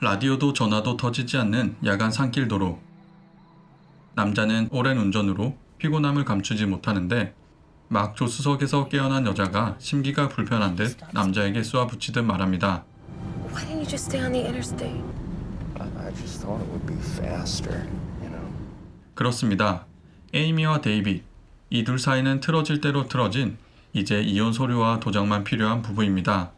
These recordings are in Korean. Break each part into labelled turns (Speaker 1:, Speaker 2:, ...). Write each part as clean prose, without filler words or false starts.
Speaker 1: 라디오도 전화도 터지지 않는 야간 산길 도로. 남자는 오랜 운전으로 피곤함을 감추지 못하는데 막 조수석에서 깨어난 여자가 심기가 불편한 듯 남자에게 쏘아붙이듯 말합니다.
Speaker 2: Why didn't you just stay on the interstate?
Speaker 3: I just thought it would be faster, you know.
Speaker 1: 그렇습니다. 에이미와 데이빗, 이 둘 사이는 틀어질 대로 틀어진 이제 이혼 서류와 도장만 필요한 부부입니다.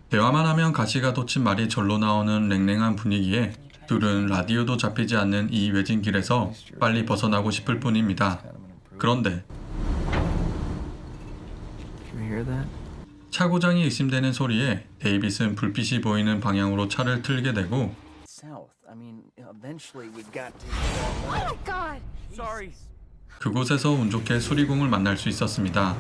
Speaker 1: 대화만 하면 가시가 돋친 말이 절로 나오는 냉랭한 분위기에 둘은 라디오도 잡히지 않는 이 외진 길에서 빨리 벗어나고 싶을 뿐입니다. 그런데
Speaker 3: Can you hear that?
Speaker 1: 차 고장이 의심되는 소리에 데이빗은 불빛이 보이는 방향으로 차를 틀게 되고
Speaker 3: South. I mean, eventually we got to.
Speaker 2: Oh my God!
Speaker 3: Sorry.
Speaker 1: 그곳에서 운 좋게 수리공을 만날 수 있었습니다.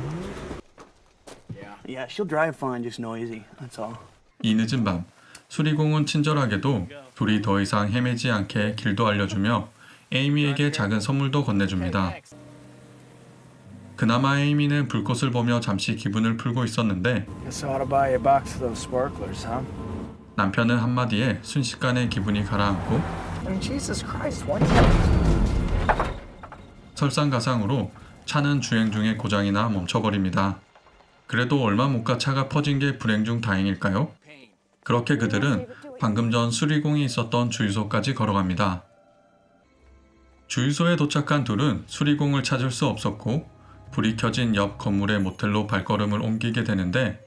Speaker 4: Yeah, she'll drive fine, just noisy. That's all.
Speaker 1: 이 늦은 밤, 수리공은 친절하게도 둘이 더 이상 헤매지 않게 길도 알려주며 에이미에게 작은 선물도 건네줍니다. 그나마 에이미는 불꽃을 보며 잠시 기분을 풀고 있었는데
Speaker 4: Guess I ought to buy you a box of those sparklers, huh?
Speaker 1: 남편은 한마디에 순식간에 기분이 가라앉고
Speaker 4: I mean, Jesus Christ, why do you...
Speaker 1: 설상가상으로 차는 주행 중에 고장이나 멈춰버립니다. 그래도 얼마 못 가 차가 퍼진 게 불행 중 다행일까요? 그렇게 그들은 방금 전 수리공이 있었던 주유소까지 걸어갑니다. 주유소에 도착한 둘은 수리공을 찾을 수 없었고 불이 켜진 옆 건물의 모텔로 발걸음을 옮기게 되는데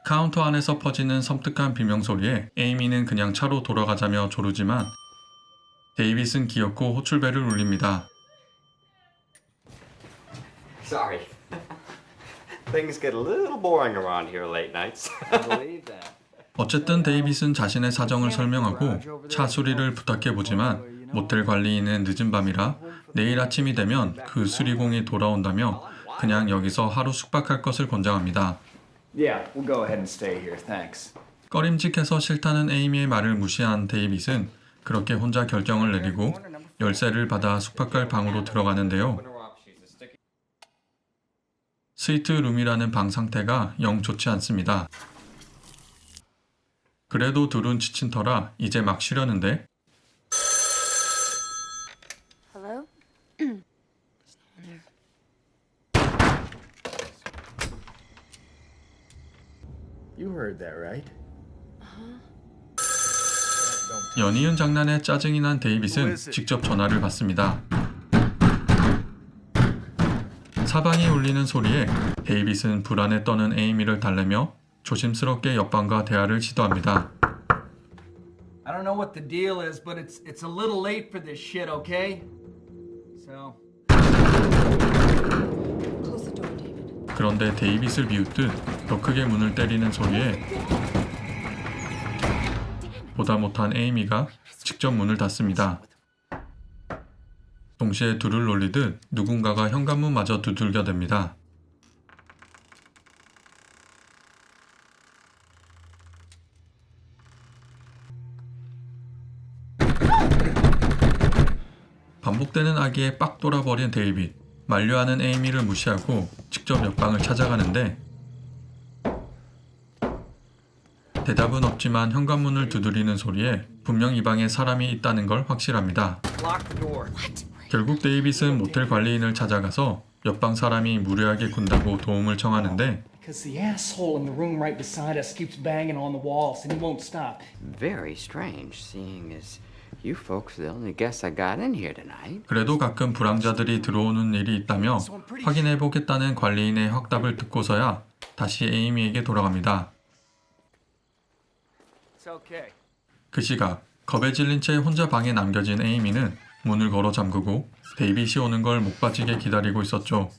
Speaker 1: 카운터 안에서 퍼지는 섬뜩한 비명소리에 에이미는 그냥 차로 돌아가자며 조르지만 데이빗은 기어코 호출벨을 울립니다.
Speaker 5: Sorry. Things get a little boring around here late nights.
Speaker 3: I believe that.
Speaker 1: 어쨌든 데이빗은 자신의 사정을 설명하고 차 수리를 부탁해보지만 모텔 관리인은 늦은 밤이라 내일 아침이 되면 그 수리공이 돌아온다며 그냥 여기서 하루 숙박할 것을 권장합니다.
Speaker 4: Yeah, we'll go ahead and stay here, thanks.
Speaker 1: 꺼림칙해서 싫다는 에이미의 말을 무시한 데이빗은 그렇게 혼자 결정을 내리고 열쇠를 받아 숙박할 방으로 들어가는데요. 스위트 룸이라는 방 상태가 영 좋지 않습니다. 그래도 둘은 지친 터라 이제 막 쉬려는데
Speaker 2: Hello?
Speaker 4: You heard that, right?
Speaker 1: 연이은 장난에 짜증이 난 데이빗은 직접 전화를 받습니다. 사방이 울리는 소리에 데이빗은 불안에 떠는 에이미를 달래며 조심스럽게 옆방과 대화를 시도합니다.
Speaker 6: I don't know what the deal is, but it's a little late for this shit, okay? So.
Speaker 2: Close the door, David.
Speaker 1: 그런데 데이빗을 비웃듯 더 크게 문을 때리는 소리에 보다 못한 에이미가 직접 문을 닫습니다. 동시에 둘을 놀리듯 누군가가 현관문마저 두들겨댑니다. 반복되는 아기에 빡 돌아버린 데이빗. 만류하는 에이미를 무시하고 직접 옆방을 찾아가는데 대답은 없지만 현관문을 두드리는 소리에 분명 이 방에 사람이 있다는 걸 확실합니다.
Speaker 6: Lock the door.
Speaker 1: 결국 데이빗은 모텔 관리인을 찾아가서 옆방 사람이 무례하게 군다고 도움을 청하는데
Speaker 6: Because the asshole in the room right beside us keeps banging on the walls and he won't stop.
Speaker 5: Very strange, seeing as you folks are the only guests I got in here tonight.
Speaker 1: 그래도 가끔 불황자들이 들어오는 일이 있다며 확인해보겠다는 관리인의 확답을 듣고서야 다시 에이미에게 돌아갑니다.
Speaker 6: It's okay.
Speaker 1: 그 시각 겁에 질린 채 혼자 방에 남겨진 에이미는 문을 걸어 잠그고 데이빗이 오는 걸 목 빠지게 기다리고 있었죠.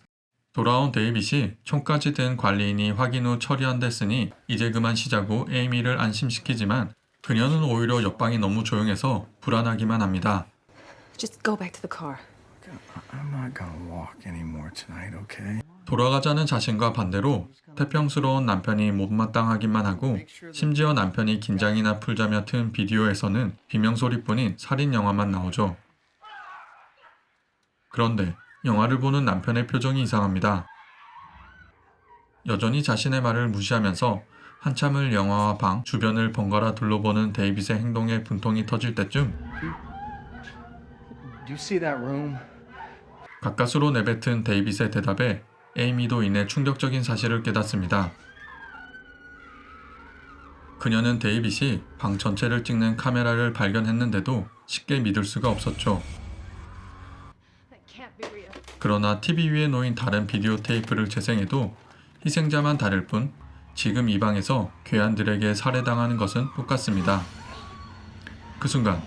Speaker 1: 돌아온 데이빗이 총까지 든 관리인이 확인 후 처리한댔으니 이제 그만 쉬자고 에이미를 안심시키지만 그녀는 오히려 옆방이 너무 조용해서 불안하기만 합니다.
Speaker 2: Just go back to the car.
Speaker 3: I'm not gonna walk anymore tonight, okay?
Speaker 1: 돌아가자는 자신과 반대로 태평스러운 남편이 못마땅하기만 하고 심지어 남편이 긴장이나 풀자며 튼 비디오에서는 비명소리뿐인 살인 영화만 나오죠. 그런데 영화를 보는 남편의 표정이 이상합니다. 여전히 자신의 말을 무시하면서 한참을 영화와 방 주변을 번갈아 둘러보는 데이빗의 행동에 분통이 터질 때쯤
Speaker 3: Do you see that room?
Speaker 1: 가까스로 내뱉은 데이빗의 대답에 에이미도 이내 충격적인 사실을 깨닫습니다. 그녀는 데이빗이 방 전체를 찍는 카메라를 발견했는데도 쉽게 믿을 수가 없었죠.
Speaker 2: That can't be real.
Speaker 1: 그러나 TV 위에 놓인 다른 비디오 테이프를 재생해도 희생자만 다를 뿐 지금 이 방에서 괴한들에게 살해당하는 것은 똑같습니다. 그 순간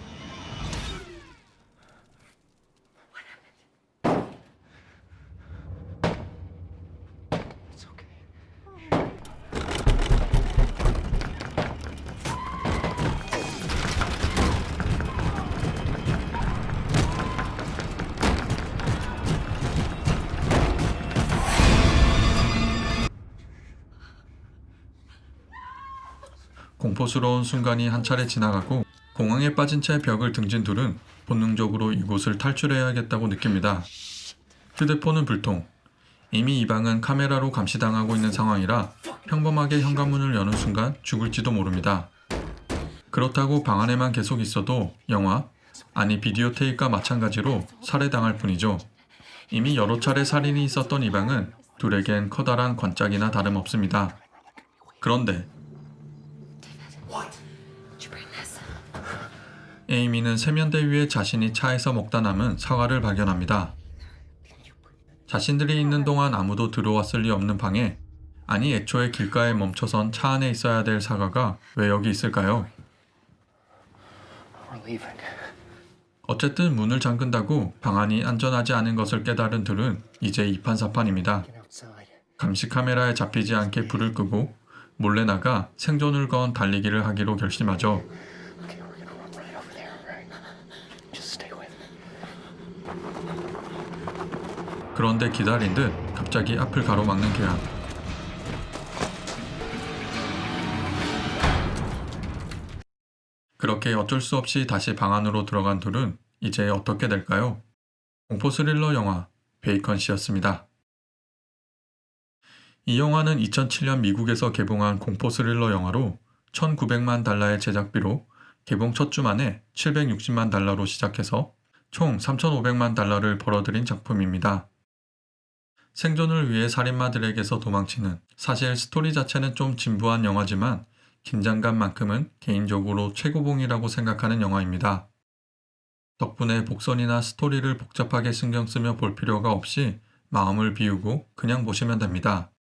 Speaker 5: It's okay.
Speaker 1: 공포스러운 순간이 한 차례 지나가고 공황에 빠진 채 벽을 등진 둘은 본능적으로 이곳을 탈출해야겠다고 느낍니다. 휴대폰은 불통. 이미 이 방은 카메라로 감시당하고 있는 상황이라 평범하게 현관문을 여는 순간 죽을지도 모릅니다. 그렇다고 방 안에만 계속 있어도 영화, 아니 비디오 테이프와 마찬가지로 살해당할 뿐이죠. 이미 여러 차례 살인이 있었던 이 방은 둘에겐 커다란 관짝이나 다름없습니다. 그런데
Speaker 2: Did you bring this?
Speaker 1: 에이미는 세면대 위에 자신이 차에서 먹다 남은 사과를 발견합니다. 자신들이 있는 동안 아무도 들어왔을 리 없는 방에, 아니 애초에 길가에 멈춰선 차 안에 있어야 될 사과가 왜 여기 있을까요?
Speaker 3: We're leaving.
Speaker 1: 어쨌든 문을 잠근다고 방 안이 안전하지 않은 것을 깨달은 둘은 이제 이판사판입니다.
Speaker 3: Get outside.
Speaker 1: 감시 카메라에 잡히지 않게 불을 끄고 몰래 나가 생존을 건 달리기를 하기로 결심하죠.
Speaker 3: Okay, we're gonna run right over there, right? Just stay with me.
Speaker 1: 그런데 기다린 듯 갑자기 앞을 가로막는 괴한. 그렇게 어쩔 수 없이 다시 방 안으로 들어간 둘은 이제 어떻게 될까요? 공포 스릴러 영화 베이컨 씨였습니다. 이 영화는 2007년 미국에서 개봉한 공포 스릴러 영화로 1,900만 달러의 제작비로 개봉 첫 주 만에 760만 달러로 시작해서 총 3,500만 달러를 벌어들인 작품입니다. 생존을 위해 살인마들에게서 도망치는, 사실 스토리 자체는 좀 진부한 영화지만 긴장감만큼은 개인적으로 최고봉이라고 생각하는 영화입니다. 덕분에 복선이나 스토리를 복잡하게 신경 쓰며 볼 필요가 없이 마음을 비우고 그냥 보시면 됩니다.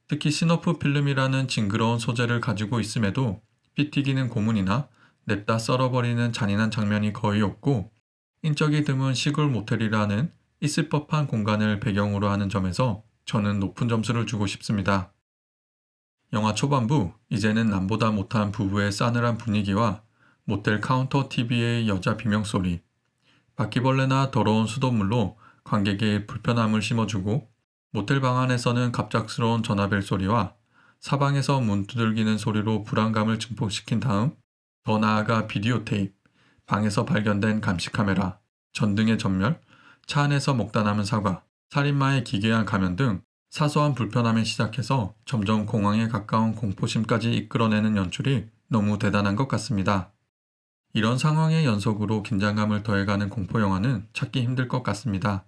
Speaker 1: 특히 시너프 필름이라는 징그러운 소재를 가지고 있음에도 피 튀기는 고문이나 냅다 썰어버리는 잔인한 장면이 거의 없고 인적이 드문 시골 모텔이라는 있을 법한 공간을 배경으로 하는 점에서 저는 높은 점수를 주고 싶습니다. 영화 초반부, 이제는 남보다 못한 부부의 싸늘한 분위기와 모텔 카운터 TV의 여자 비명소리, 바퀴벌레나 더러운 수돗물로 관객의 불편함을 심어주고 모텔 방 안에서는 갑작스러운 전화벨 소리와 사방에서 문 두들기는 소리로 불안감을 증폭시킨 다음 더 나아가 비디오 테이프, 방에서 발견된 감시 카메라, 전등의 전멸, 차 안에서 먹다 남은 사과, 살인마의 기괴한 가면 등 사소한 불편함에 시작해서 점점 공황에 가까운 공포심까지 이끌어내는 연출이 너무 대단한 것 같습니다. 이런 상황의 연속으로 긴장감을 더해가는 공포영화는 찾기 힘들 것 같습니다.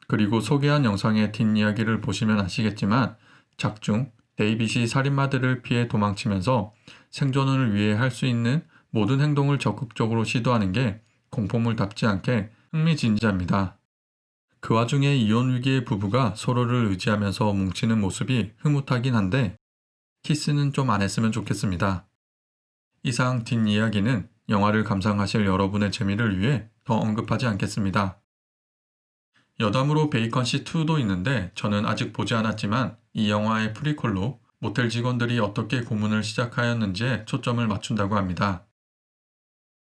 Speaker 1: 그리고 소개한 영상의 뒷이야기를 보시면 아시겠지만 작중 데이빗이 살인마들을 피해 도망치면서 생존을 위해 할 수 있는 모든 행동을 적극적으로 시도하는 게 공포물답지 않게 흥미진진합니다. 그 와중에 이혼 위기의 부부가 서로를 의지하면서 뭉치는 모습이 흐뭇하긴 한데 키스는 좀 안 했으면 좋겠습니다. 이상 뒷이야기는 영화를 감상하실 여러분의 재미를 위해 더 언급하지 않겠습니다. 여담으로 베이컨씨 2도 있는데 저는 아직 보지 않았지만 이 영화의 프리퀄로 모텔 직원들이 어떻게 고문을 시작하였는지에 초점을 맞춘다고 합니다.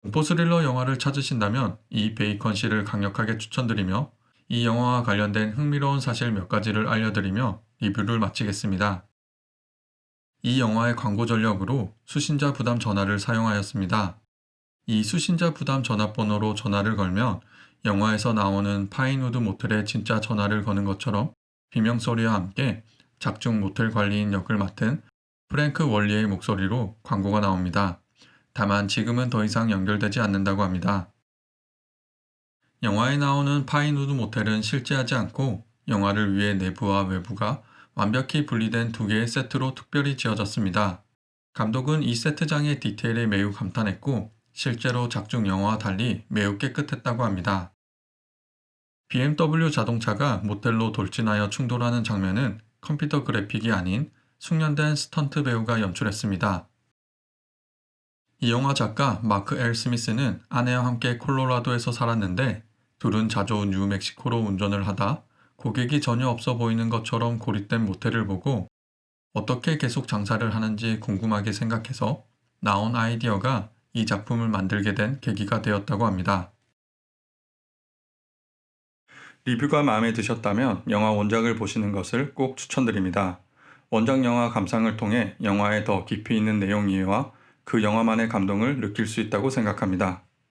Speaker 1: 공포 스릴러 영화를 찾으신다면 이 베이컨씨를 강력하게 추천드리며 이 영화와 관련된 흥미로운 사실 몇 가지를 알려드리며 리뷰를 마치겠습니다. 이 영화의 광고 전략으로 수신자 부담 전화를 사용하였습니다. 이 수신자 부담 전화번호로 전화를 걸면 영화에서 나오는 파인우드 모텔에 진짜 전화를 거는 것처럼 비명소리와 함께 작중 모텔 관리인 역을 맡은 프랭크 월리의 목소리로 광고가 나옵니다. 다만 지금은 더 이상 연결되지 않는다고 합니다. 영화에 나오는 파인우드 모텔은 실제하지 않고 영화를 위해 내부와 외부가 완벽히 분리된 두 개의 세트로 특별히 지어졌습니다. 감독은 이 세트장의 디테일에 매우 감탄했고 실제로 작중 영화와 달리 매우 깨끗했다고 합니다. BMW 자동차가 모텔로 돌진하여 충돌하는 장면은 컴퓨터 그래픽이 아닌 숙련된 스턴트 배우가 연출했습니다. 이 영화 작가 마크 L. 스미스는 아내와 함께 콜로라도에서 살았는데 둘은 자주 뉴멕시코로 운전을 하다 고객이 전혀 없어 보이는 것처럼 고립된 모텔을 보고 어떻게 계속 장사를 하는지 궁금하게 생각해서 나온 아이디어가 이 작품을 만들게 된 계기가 되었다고 합니다. 리뷰가 마음에 드셨다면 영화 원작을 보시는 것을 꼭 추천드립니다. 원작 영화 감상을 통해 영화의 더 깊이 있는 내용 이해와 그 영화만의 감동을 느낄 수 있다고 생각합니다.